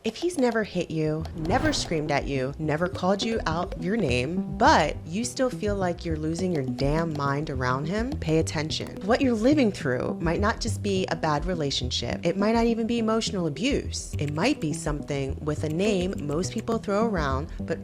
If he's never hit you, never screamed at you, never called you out your name, but you still feel like you're losing your damn mind around him, pay attention. What you're living through might not just be a bad relationship. It might not even be emotional abuse. It might be something with a name most people throw around, but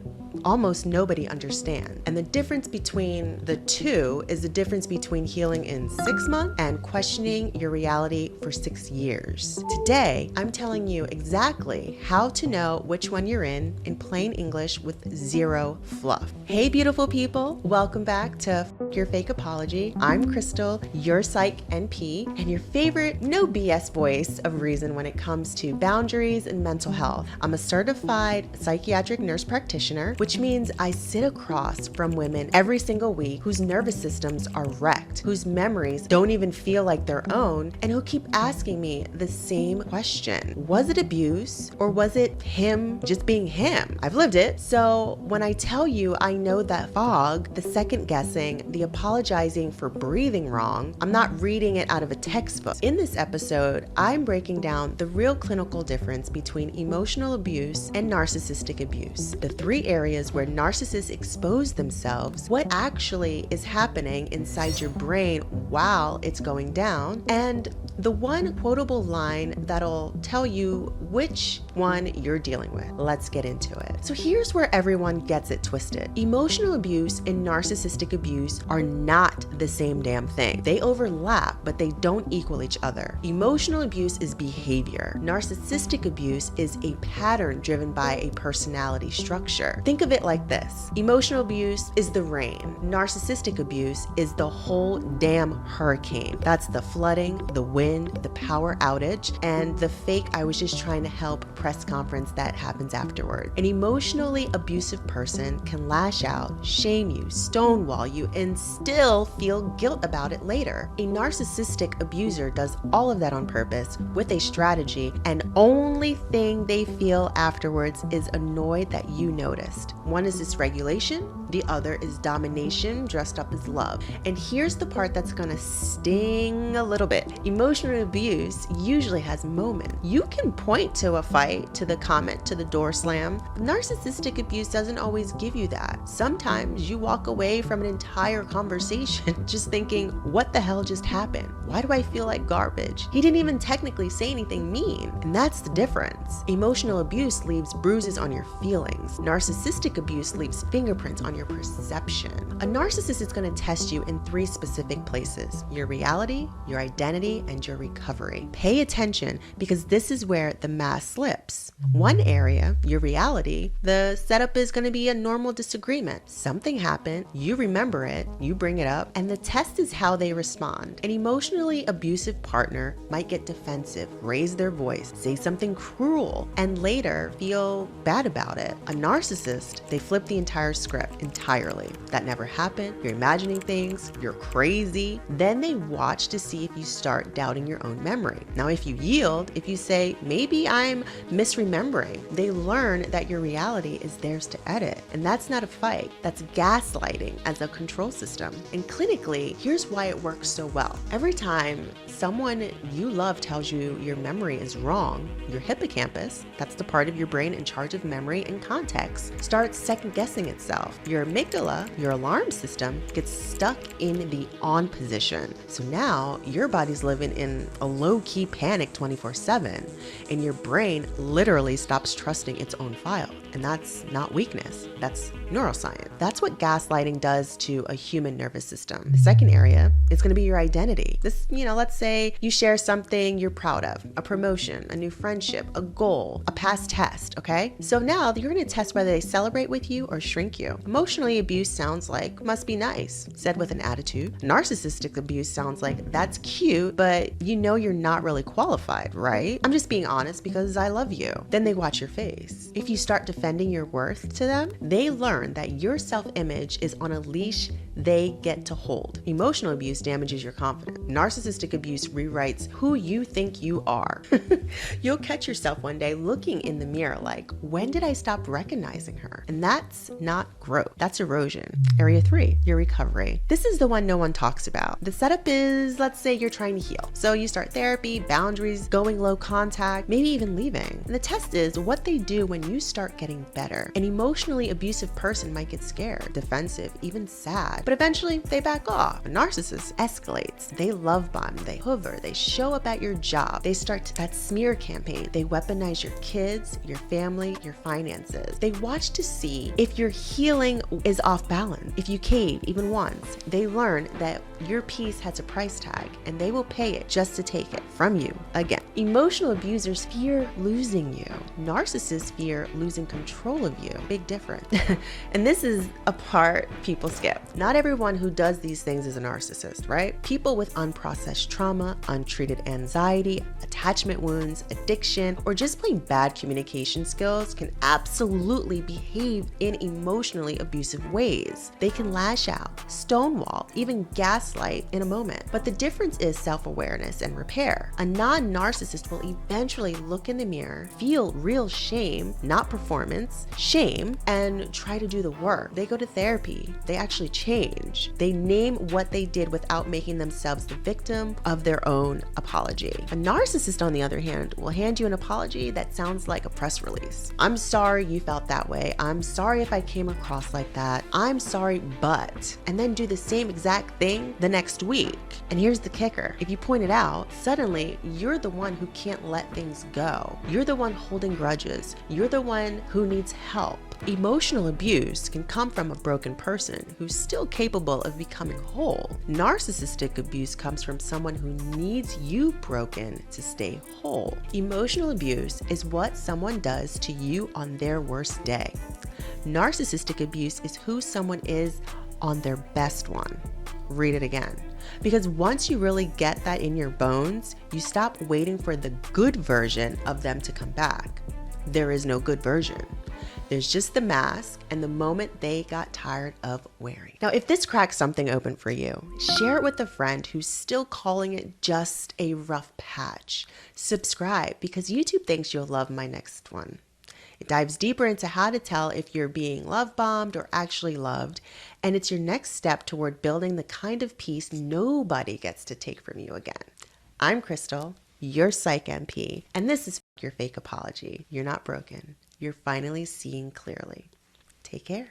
almost nobody understands. And the difference between the two is the difference between healing in 6 months and questioning your reality for 6 years. Today, I'm telling you exactly how to know which one you're in plain English with zero fluff. Hey, beautiful people. Welcome back to Your Fake Apology. I'm Crystal, your psych NP, and your favorite no BS voice of reason when it comes to boundaries and mental health. I'm a certified psychiatric nurse practitioner, which means I sit across from women every single week whose nervous systems are wrecked, whose memories don't even feel like their own, and who keep asking me the same question. Was it abuse or was it him just being him? I've lived it. So when I tell you I know that fog, the second guessing, the apologizing for breathing wrong, I'm not reading it out of a textbook. In this episode, I'm breaking down the real clinical difference between emotional abuse and narcissistic abuse. The 3 areas where narcissists expose themselves, what actually is happening inside your brain while it's going down, and the one quotable line that'll tell you which one you're dealing with. Let's get into it. So here's where everyone gets it twisted. Emotional abuse and narcissistic abuse are not the same damn thing. They overlap, but they don't equal each other. Emotional abuse is behavior. Narcissistic abuse is a pattern driven by a personality structure. Think of it like this. Emotional abuse is the rain. Narcissistic abuse is the whole damn hurricane. That's the flooding, the wind, the power outage, and the fake I was just trying to help press conference that happens afterward. An emotionally abusive person can lash out, shame you, stonewall you, and still feel guilt about it later. A narcissistic abuser does all of that on purpose with a strategy, and only thing they feel afterwards is annoyed that you noticed. One is dysregulation, the other is domination dressed up as love. And here's the part that's gonna sting a little bit. Emotional abuse usually has moments. You can point to a fight, to the comment, to the door slam. Narcissistic abuse doesn't always give you that. Sometimes you walk away from an entire conversation just thinking, what the hell just happened? Why do I feel like garbage? He didn't even technically say anything mean. And that's the difference. Emotional abuse leaves bruises on your feelings. Narcissistic abuse leaves fingerprints on your perception. A narcissist is going to test you in 3 specific places: your reality, your identity, and your recovery. Pay attention, because this is where the mask slips. One area, your reality, the setup is going to be a normal disagreement. Something happened, you remember it, you bring it up, and the test is how they respond. An emotionally abusive partner might get defensive, raise their voice, say something cruel, and later feel bad about it. A narcissist, they flip the entire script entirely. That never happened, you're imagining things, you're crazy. Then they watch to see if you start doubting your own memory. Now, if you yield, if you say, maybe I'm misremembering, they learn that your reality is theirs to edit. And that's not a fight, that's gaslighting as a control system. And clinically, here's why it works so well. Every time someone you love tells you your memory is wrong, your hippocampus, that's the part of your brain in charge of memory and context, starts second guessing itself. Your amygdala, your alarm system, gets stuck in the on position. So now your body's living in a low-key panic 24/7, and your brain literally stops trusting its own file. And that's not weakness, that's neuroscience. That's what gaslighting does to a human nervous system. The second area is going to be your identity. This, let's say you share something you're proud of, a promotion, a new friendship, a goal, a past test, okay? So now you're going to test whether they celebrate with you or shrink you. Emotionally abuse sounds like, must be nice, said with an attitude. Narcissistic abuse sounds like, that's cute, but you're not really qualified, right? I'm just being honest because I love you. Then they watch your face. If you start defending your worth to them, they learn that your self-image is on a leash they get to hold. Emotional abuse damages your confidence. Narcissistic abuse rewrites who you think you are. You'll catch yourself one day looking in the mirror like, when did I stop recognizing her? And that's not growth, that's erosion. Area 3, your recovery. This is the one no one talks about. The setup is, let's say you're trying to heal. So you start therapy, boundaries, going low contact, maybe even leaving. And the test is what they do when you start getting better. An emotionally abusive person might get scared, defensive, even sad, but eventually they back off. A narcissist escalates. They love bomb, they hover, they show up at your job, they start that smear campaign, they weaponize your kids, your family, your finances. They watch to see if your healing is off balance. If you cave even once, they learn that your peace has a price tag and they will pay it just to take it from you again. Emotional abusers fear losing you. Narcissists fear losing control of you. Big difference. And this is a part people skip. Not everyone who does these things is a narcissist, right? People with unprocessed trauma, untreated anxiety, attachment wounds, addiction, or just plain bad communication skills can absolutely behave in emotionally abusive ways. They can lash out, stonewall, even gaslight in a moment. But the difference is self-awareness and repair. A non-narcissist will eventually look in the mirror, feel real shame, not performance, shame, and try to do the work. They go to therapy. They actually change. They name what they did without making themselves the victim of their own apology. A narcissist, on the other hand, will hand you an apology that sounds like a press release. I'm sorry you felt that way. I'm sorry if I came across like that. I'm sorry, but, and then do the same exact thing the next week. And here's the kicker. If you point it out, suddenly you're the one who can't let things go. You're the one holding grudges. You're the one who needs help. Emotional abuse can come from a broken person who's still capable of becoming whole. Narcissistic abuse comes from someone who needs you broken to stay whole. Emotional abuse is what someone does to you on their worst day. Narcissistic abuse is who someone is on their best one. Read it again. Because once you really get that in your bones, you stop waiting for the good version of them to come back. There is no good version. There's just the mask and the moment they got tired of wearing. Now, if this cracks something open for you, share it with a friend who's still calling it just a rough patch. Subscribe because YouTube thinks you'll love my next one. It dives deeper into how to tell if you're being love bombed or actually loved, and it's your next step toward building the kind of peace nobody gets to take from you again. I'm Crystal, your Psych MP, and this is your fake apology. You're not broken. You're finally seeing clearly. Take care.